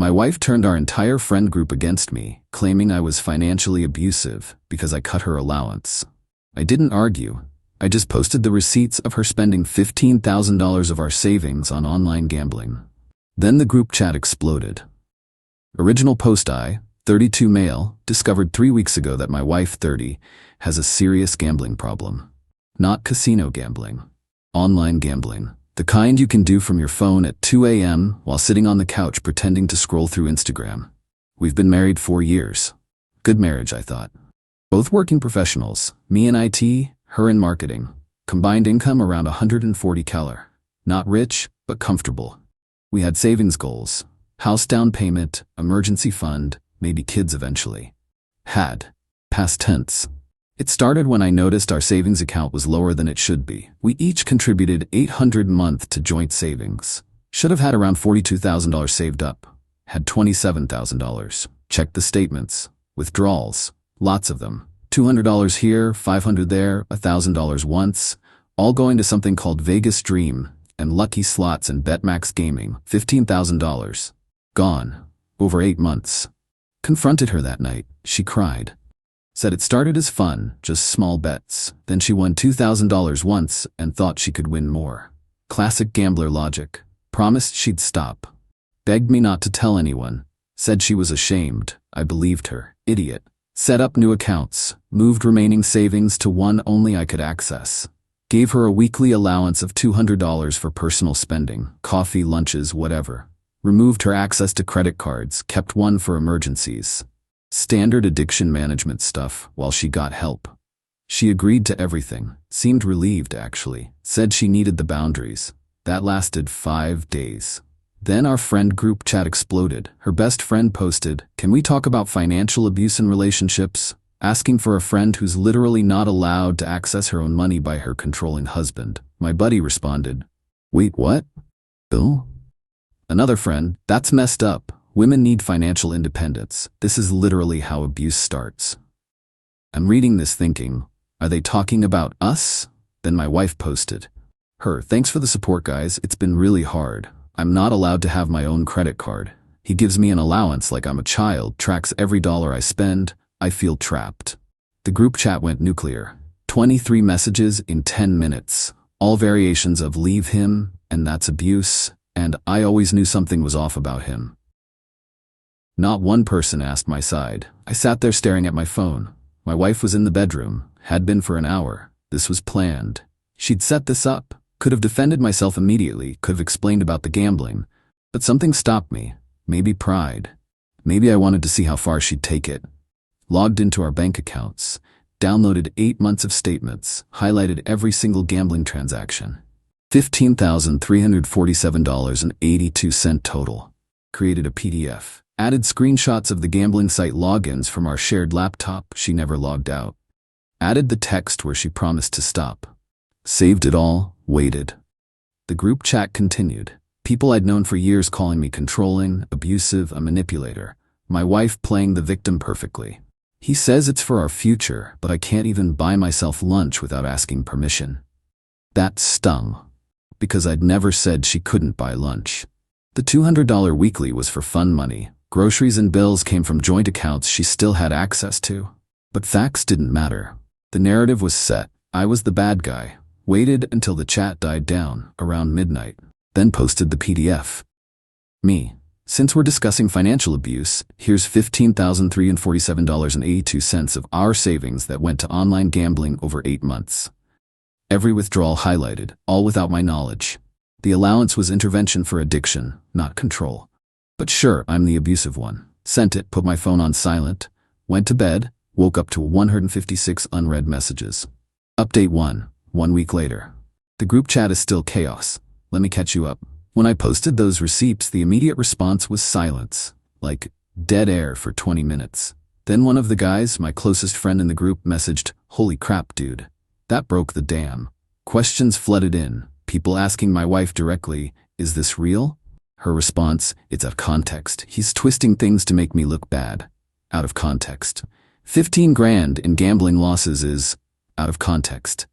My wife turned our entire friend group against me, claiming I was financially abusive because I cut her allowance. I didn't argue. I just posted the receipts of her spending $15,000 of our savings on online gambling. Then the group chat exploded. Original post: I, 32 male, discovered 3 weeks ago that my wife, 30, has a serious gambling problem. Not casino gambling. Online gambling. The kind you can do from your phone at 2 a.m. while sitting on the couch pretending to scroll through Instagram. We've been married 4 years. Good marriage, I thought. Both working professionals, me in IT, her in marketing. Combined income around 140 $. Not rich, but comfortable. We had savings goals. House down payment, emergency fund, maybe kids eventually. Had. Past tense. It started when I noticed our savings account was lower than it should be. We each contributed $800 a month to joint savings. Should have had around $42,000 saved up. Had $27,000. Checked the statements. Withdrawals. Lots of them. $200 here, $500 there, $1,000 once. All going to something called Vegas Dream and Lucky Slots and BetMax Gaming. $15,000. Gone. Over 8 months. Confronted her that night. She cried. Said it started as fun, just small bets. Then she won $2,000 once and thought she could win more. Classic gambler logic. Promised she'd stop. Begged me not to tell anyone. Said she was ashamed. I believed her. Idiot. Set up new accounts. Moved remaining savings to one only I could access. Gave her a weekly allowance of $200 for personal spending, coffee, lunches, whatever. Removed her access to credit cards, kept one for emergencies. Standard addiction management stuff while she got help. She agreed to everything. Seemed relieved, actually. Said she needed the boundaries. That lasted 5 days. Then our friend group chat exploded. Her best friend posted, "Can we talk about financial abuse in relationships?" Asking for a friend who's literally not allowed to access her own money by her controlling husband. My buddy responded, "Wait, what? Bill?" Another friend, "That's messed up. Women need financial independence. This is literally how abuse starts." I'm reading this thinking, are they talking about us? Then my wife posted, her, "Thanks for the support, guys. It's been really hard. I'm not allowed to have my own credit card. He gives me an allowance like I'm a child, tracks every dollar I spend. I feel trapped." The group chat went nuclear. 23 messages in 10 minutes. All variations of "leave him," and "that's abuse," and "I always knew something was off about him." Not one person asked my side. I sat there staring at my phone. My wife was in the bedroom, had been for an hour. This was planned. She'd set this up. Could have defended myself immediately, could have explained about the gambling. But something stopped me. Maybe pride. Maybe I wanted to see how far she'd take it. Logged into our bank accounts. Downloaded 8 months of statements. Highlighted every single gambling transaction. $15,347.82 total. Created a PDF. Added screenshots of the gambling site logins from our shared laptop. She never logged out. Added the text where she promised to stop. Saved it all, waited. The group chat continued. People I'd known for years calling me controlling, abusive, a manipulator. My wife playing the victim perfectly. He says it's for our future, but I can't even buy myself lunch without asking permission. That stung. Because I'd never said she couldn't buy lunch. The $200 weekly was for fun money. Groceries and bills came from joint accounts she still had access to. But facts didn't matter. The narrative was set. I was the bad guy. Waited until the chat died down, around midnight. Then posted the PDF. Me. Since we're discussing financial abuse, here's $15,347.82 of our savings that went to online gambling over 8 months. Every withdrawal highlighted, all without my knowledge. The allowance was intervention for addiction, not control. But sure, I'm the abusive one. Sent it, put my phone on silent, went to bed, woke up to 156 unread messages. Update 1, 1 week later. The group chat is still chaos. Let me catch you up. When I posted those receipts, the immediate response was silence, like dead air for 20 minutes. Then one of the guys, my closest friend in the group, messaged, "Holy crap, dude. That broke the dam." Questions flooded in, people asking my wife directly, "Is this real?" Her response, "It's out of context. He's twisting things to make me look bad." Out of context. 15 grand in gambling losses is out of context.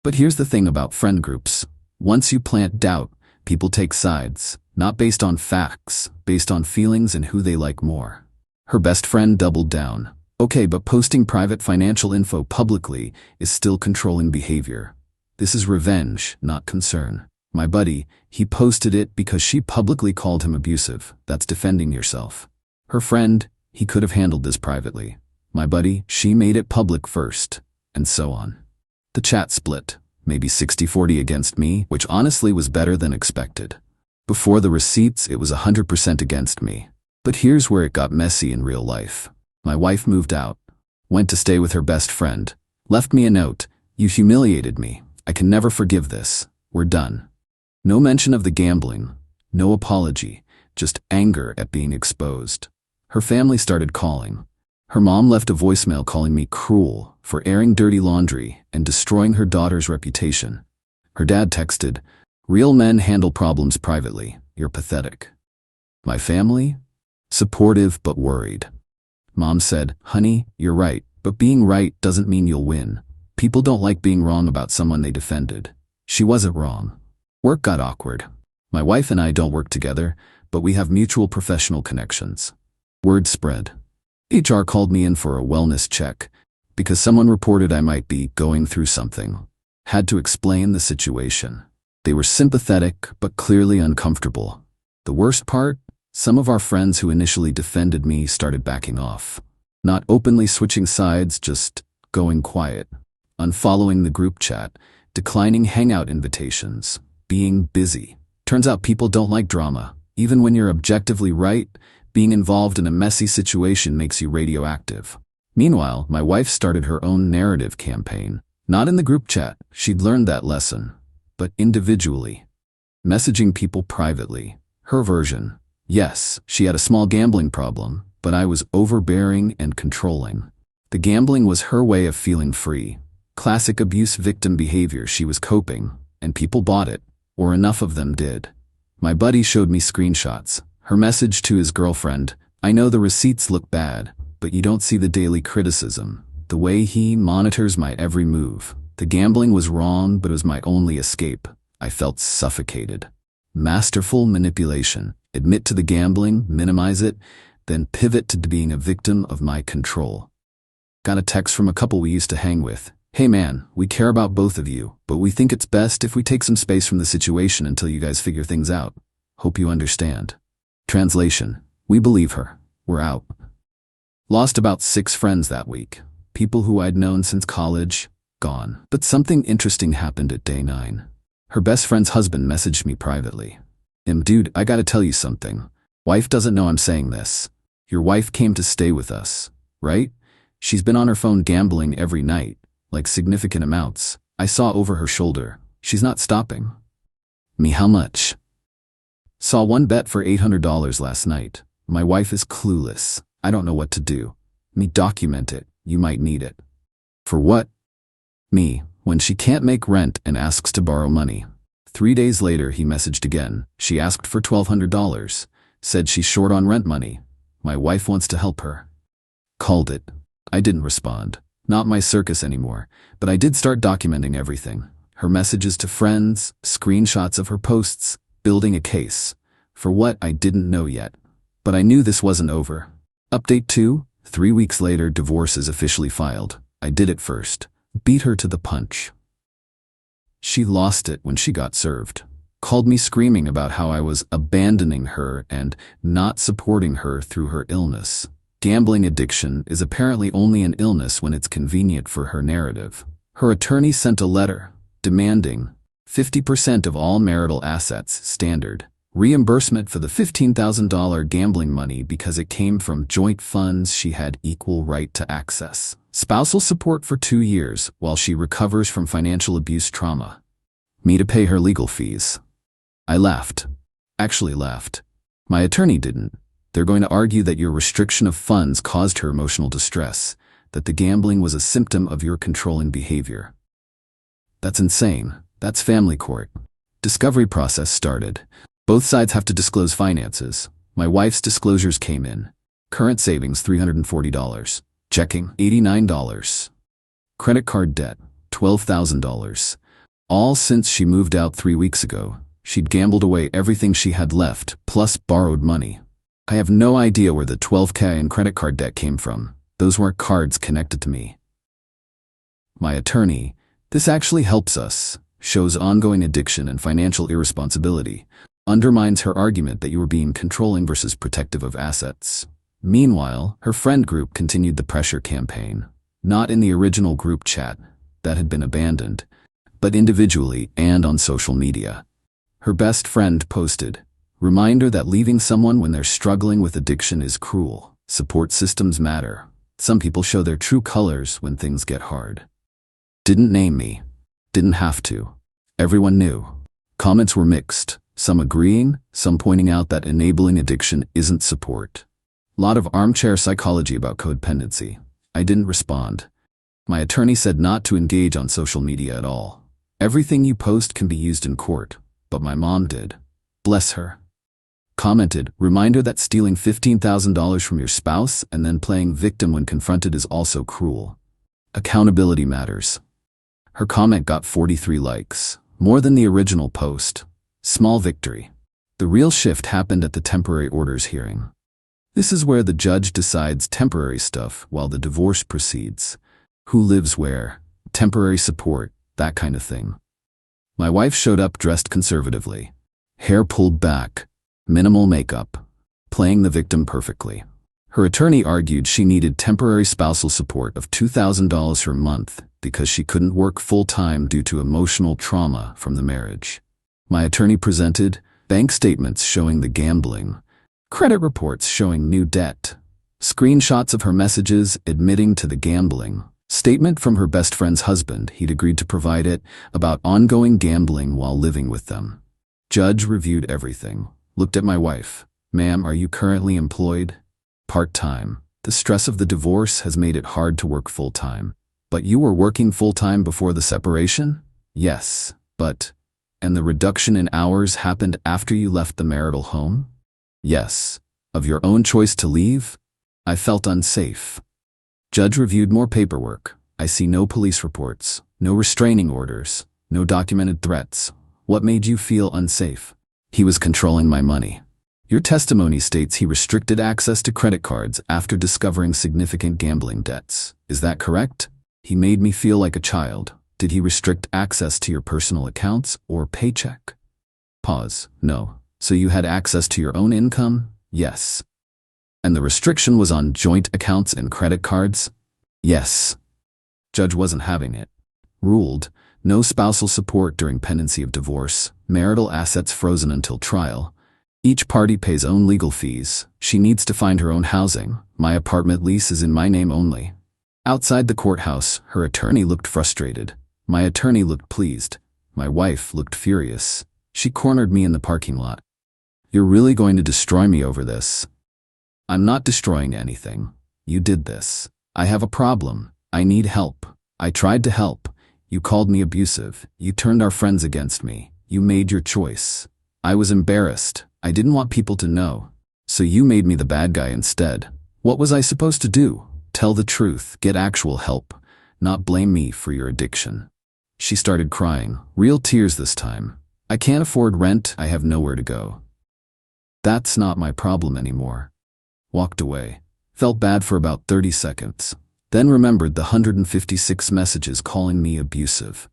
But here's the thing about friend groups. Once you plant doubt, people take sides, not based on facts, based on feelings and who they like more. Her best friend doubled down. Okay, but posting private financial info publicly is still controlling behavior. This is revenge, not concern. My buddy, he posted it because she publicly called him abusive. That's defending yourself. Her friend, he could have handled this privately. My buddy, she made it public first, and so on. The chat split, maybe 60-40 against me, which honestly was better than expected. Before the receipts, it was 100% against me. But here's where it got messy in real life. My wife moved out, went to stay with her best friend, left me a note. You humiliated me. I can never forgive this. We're done. No mention of the gambling, no apology, just anger at being exposed. Her family started calling. Her mom left a voicemail calling me cruel for airing dirty laundry and destroying her daughter's reputation. Her dad texted, "Real men handle problems privately. You're pathetic." My family? Supportive but worried. Mom said, "Honey, you're right, but being right doesn't mean you'll win. People don't like being wrong about someone they defended." She wasn't wrong. Work got awkward. My wife and I don't work together, but we have mutual professional connections. Word spread. HR called me in for a wellness check because someone reported I might be going through something. Had to explain the situation. They were sympathetic but clearly uncomfortable. The worst part? Some of our friends who initially defended me started backing off. Not openly switching sides, just going quiet. Unfollowing the group chat, declining hangout invitations, being busy. Turns out people don't like drama. Even when you're objectively right, being involved in a messy situation makes you radioactive. Meanwhile, my wife started her own narrative campaign. Not in the group chat, she'd learned that lesson, but individually. Messaging people privately. Her version. Yes, she had a small gambling problem, but I was overbearing and controlling. The gambling was her way of feeling free. Classic abuse victim behavior. She was coping, and people bought it, or enough of them did. My buddy showed me screenshots. Her message to his girlfriend, "I know the receipts look bad, but you don't see the daily criticism. The way he monitors my every move. The gambling was wrong, but it was my only escape. I felt suffocated." Masterful manipulation. Admit to the gambling, minimize it, then pivot to being a victim of my control. Got a text from a couple we used to hang with. "Hey man, we care about both of you, but we think it's best if we take some space from the situation until you guys figure things out. Hope you understand." Translation: we believe her. We're out. Lost about 6 friends that week. People who I'd known since college, gone. But something interesting happened at day 9. Her best friend's husband messaged me privately. "Dude, I gotta tell you something. Wife doesn't know I'm saying this. Your wife came to stay with us, right? She's been on her phone gambling every night, like significant amounts. I saw over her shoulder. She's not stopping." Me, how much? Saw one bet for $800 last night. My wife is clueless. I don't know what to do. Me, document it. You might need it. For what? Me, when she can't make rent and asks to borrow money. 3 days later, he messaged again. She asked for $1,200. Said she's short on rent money. My wife wants to help her. Called it. I didn't respond. Not my circus anymore, but I did start documenting everything. Her messages to friends, screenshots of her posts, building a case. For what, I didn't know yet. But I knew this wasn't over. Update 2, 3 weeks later, divorce is officially filed. I did it first. Beat her to the punch. She lost it when she got served. Called me screaming about how I was abandoning her and not supporting her through her illness. Gambling addiction is apparently only an illness when it's convenient for her narrative. Her attorney sent a letter demanding 50% of all marital assets, standard, reimbursement for the $15,000 gambling money because it came from joint funds she had equal right to access. Spousal support for 2 years while she recovers from financial abuse trauma. Me to pay her legal fees. I laughed. Actually laughed. My attorney didn't. They're going to argue that your restriction of funds caused her emotional distress, that the gambling was a symptom of your controlling behavior. That's insane. That's family court. Discovery process started. Both sides have to disclose finances. My wife's disclosures came in. Current savings $340. Checking $89. Credit card debt $12,000. All since she moved out 3 weeks ago. She'd gambled away everything she had left, plus borrowed money. I have no idea where the $12,000 in credit card debt came from. Those weren't cards connected to me. My attorney, this actually helps us, shows ongoing addiction and financial irresponsibility, undermines her argument that you were being controlling versus protective of assets. Meanwhile, her friend group continued the pressure campaign, not in the original group chat that had been abandoned, but individually and on social media. Her best friend posted, "Reminder that leaving someone when they're struggling with addiction is cruel. Support systems matter. Some people show their true colors when things get hard." Didn't name me. Didn't have to. Everyone knew. Comments were mixed, some agreeing, some pointing out that enabling addiction isn't support. Lot of armchair psychology about codependency. I didn't respond. My attorney said not to engage on social media at all. Everything you post can be used in court, but my mom did. Bless her. Commented, "Reminder that stealing $15,000 from your spouse and then playing victim when confronted is also cruel. Accountability matters." Her comment got 43 likes, more than the original post. Small victory. The real shift happened at the temporary orders hearing. This is where the judge decides temporary stuff while the divorce proceeds. Who lives where, temporary support, that kind of thing. My wife showed up dressed conservatively. Hair pulled back, minimal makeup, playing the victim perfectly. Her attorney argued she needed temporary spousal support of $2,000 per month because she couldn't work full-time due to emotional trauma from the marriage. My attorney presented bank statements showing the gambling, credit reports showing new debt, screenshots of her messages admitting to the gambling, statement from her best friend's husband, he'd agreed to provide it, about ongoing gambling while living with them. Judge reviewed everything, looked at my wife. "Ma'am, are you currently employed?" "Part-time. The stress of the divorce has made it hard to work full-time." "But you were working full-time before the separation?" "Yes, but..." "And the reduction in hours happened after you left the marital home?" "Yes." "Of your own choice to leave?" "I felt unsafe." Judge reviewed more paperwork. "I see no police reports, no restraining orders, no documented threats. What made you feel unsafe?" "He was controlling my money." "Your testimony states he restricted access to credit cards after discovering significant gambling debts. Is that correct?" "He made me feel like a child." "Did he restrict access to your personal accounts or paycheck?" Pause. "No." "So you had access to your own income?" "Yes." "And the restriction was on joint accounts and credit cards?" "Yes." Judge wasn't having it. Ruled, no spousal support during pendency of divorce, marital assets frozen until trial. Each party pays own legal fees. She needs to find her own housing. My apartment lease is in my name only. Outside the courthouse, her attorney looked frustrated. My attorney looked pleased. My wife looked furious. She cornered me in the parking lot. "You're really going to destroy me over this?" "I'm not destroying anything. You did this. I have a problem. I need help. I tried to help. You called me abusive. You turned our friends against me. You made your choice. I was embarrassed. I didn't want people to know. So you made me the bad guy instead. What was I supposed to do? Tell the truth, get actual help, not blame me for your addiction." She started crying, real tears this time. "I can't afford rent. I have nowhere to go. That's not my problem anymore." Walked away. Felt bad for about 30 seconds. Then remembered the 156 messages calling me abusive.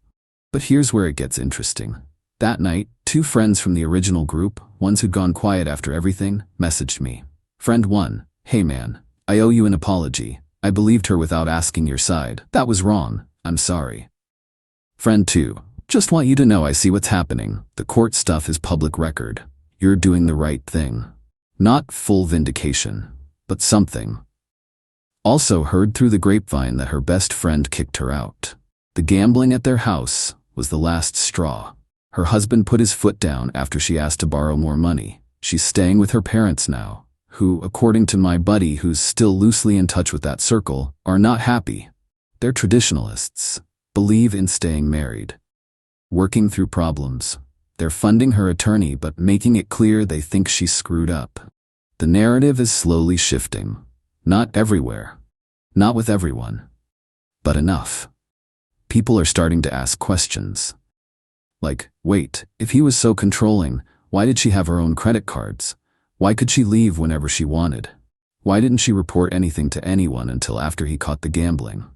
But here's where it gets interesting. That night, 2 friends from the original group, ones who'd gone quiet after everything, messaged me. Friend 1, "Hey man, I owe you an apology. I believed her without asking your side. That was wrong. I'm sorry." Friend 2, "Just want you to know I see what's happening. The court stuff is public record. You're doing the right thing." Not full vindication, but something. Also heard through the grapevine that her best friend kicked her out. The gambling at their house was the last straw. Her husband put his foot down after she asked to borrow more money. She's staying with her parents now, who, according to my buddy who's still loosely in touch with that circle, are not happy. They're traditionalists, believe in staying married, working through problems. They're funding her attorney but making it clear they think she's screwed up. The narrative is slowly shifting. Not everywhere. Not with everyone. But enough. People are starting to ask questions. Like, wait, if he was so controlling, why did she have her own credit cards? Why could she leave whenever she wanted? Why didn't she report anything to anyone until after he caught the gambling?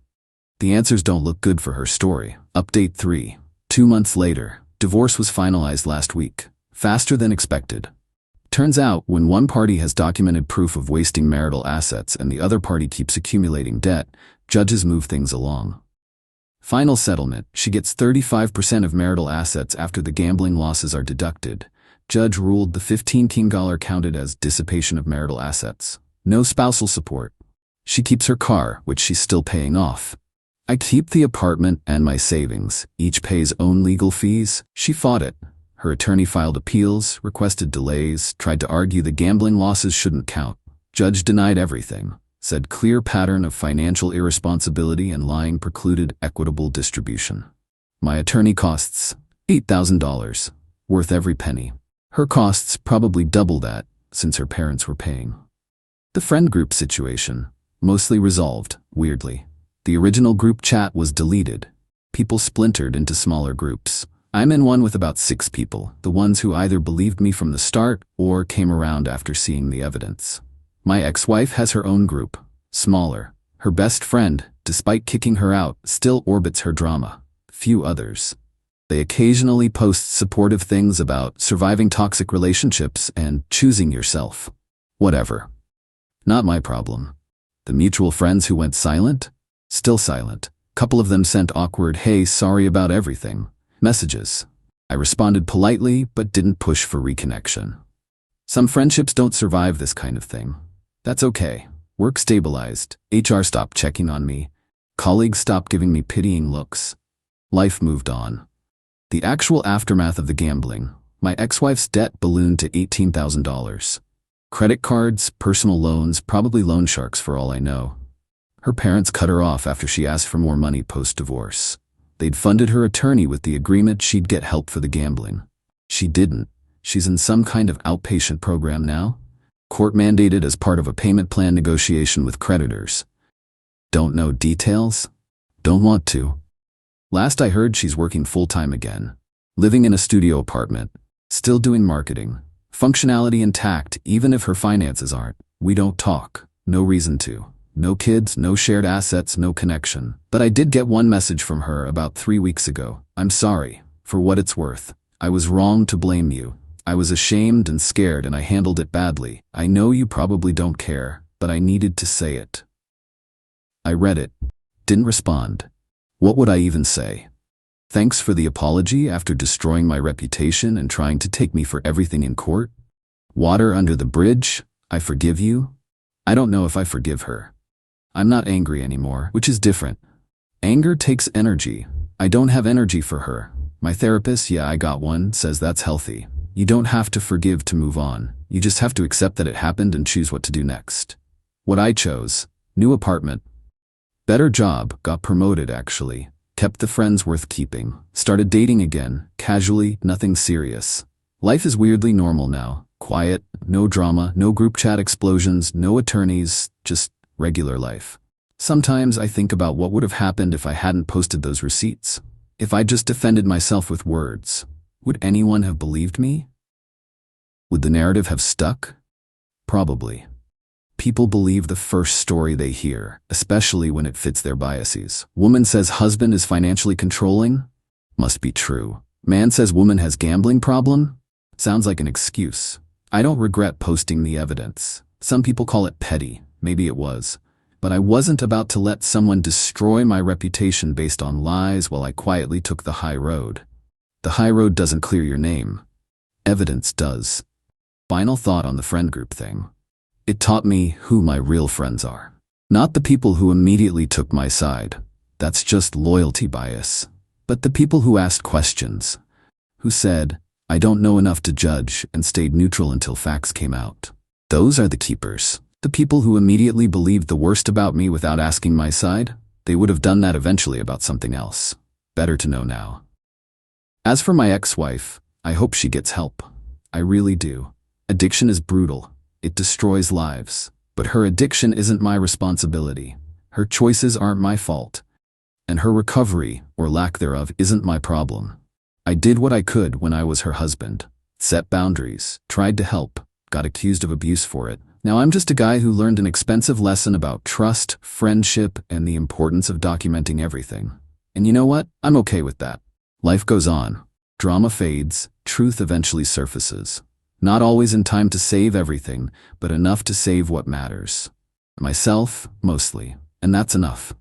The answers don't look good for her story. Update 3. 2 months later, divorce was finalized last week, faster than expected. Turns out, when one party has documented proof of wasting marital assets and the other party keeps accumulating debt, judges move things along. Final settlement: she gets 35% of marital assets after the gambling losses are deducted. Judge ruled the $15,000 counted as dissipation of marital assets. No spousal support. She keeps her car, which she's still paying off. I keep the apartment and my savings. Each pays own legal fees. She fought it. Her attorney filed appeals, requested delays, tried to argue the gambling losses shouldn't count. Judge denied everything. Said clear pattern of financial irresponsibility and lying precluded equitable distribution. My attorney costs $8,000. Worth every penny. Her costs probably double that, since her parents were paying. The friend group situation. Mostly resolved, weirdly. The original group chat was deleted. People splintered into smaller groups. I'm in one with about 6 people, the ones who either believed me from the start or came around after seeing the evidence. My ex-wife has her own group, smaller. Her best friend, despite kicking her out, still orbits her drama. Few others. They occasionally post supportive things about surviving toxic relationships and choosing yourself. Whatever. Not my problem. The mutual friends who went silent? Still silent. Couple of them sent awkward "hey, sorry about everything" messages. I responded politely, but didn't push for reconnection. Some friendships don't survive this kind of thing. That's okay. Work stabilized. HR stopped checking on me. Colleagues stopped giving me pitying looks. Life moved on. The actual aftermath of the gambling: my ex-wife's debt ballooned to $18,000. Credit cards, personal loans, probably loan sharks for all I know. Her parents cut her off after she asked for more money post-divorce. They'd funded her attorney with the agreement she'd get help for the gambling. She didn't. She's in some kind of outpatient program now. Court mandated as part of a payment plan negotiation with creditors. Don't know details? Don't want to. Last I heard, she's working full-time again. Living in a studio apartment. Still doing marketing. Functionality intact, even if her finances aren't. We don't talk. No reason to. No kids, no shared assets, no connection. But I did get one message from her about 3 weeks ago. "I'm sorry. For what it's worth. I was wrong to blame you. I was ashamed and scared and I handled it badly. I know you probably don't care, but I needed to say it." I read it. Didn't respond. What would I even say? Thanks for the apology after destroying my reputation and trying to take me for everything in court? Water under the bridge? I forgive you? I don't know if I forgive her. I'm not angry anymore, which is different. Anger takes energy. I don't have energy for her. My therapist, yeah, I got one, says that's healthy. You don't have to forgive to move on. You just have to accept that it happened and choose what to do next. What I chose: new apartment. Better job, got promoted actually. Kept the friends worth keeping. Started dating again, casually, nothing serious. Life is weirdly normal now. Quiet, no drama, no group chat explosions, no attorneys, just regular life. Sometimes I think about what would have happened if I hadn't posted those receipts. If I just defended myself with words. Would anyone have believed me? Would the narrative have stuck? Probably. People believe the first story they hear, especially when it fits their biases. Woman says husband is financially controlling? Must be true. Man says woman has gambling problem? Sounds like an excuse. I don't regret posting the evidence. Some people call it petty. Maybe it was. But I wasn't about to let someone destroy my reputation based on lies while I quietly took the high road. The high road doesn't clear your name. Evidence does. Final thought on the friend group thing. It taught me who my real friends are. Not the people who immediately took my side. That's just loyalty bias. But the people who asked questions. Who said, "I don't know enough to judge," and stayed neutral until facts came out. Those are the keepers. The people who immediately believed the worst about me without asking my side, they would have done that eventually about something else. Better to know now. As for my ex-wife, I hope she gets help. I really do. Addiction is brutal. It destroys lives. But her addiction isn't my responsibility. Her choices aren't my fault. And her recovery, or lack thereof, isn't my problem. I did what I could when I was her husband. Set boundaries, tried to help. got accused of abuse for it. Now I'm just a guy who learned an expensive lesson about trust, friendship, and the importance of documenting everything. And you know what? I'm okay with that. Life goes on. Drama fades, truth eventually surfaces. Not always in time to save everything, but enough to save what matters. Myself, mostly. And that's enough.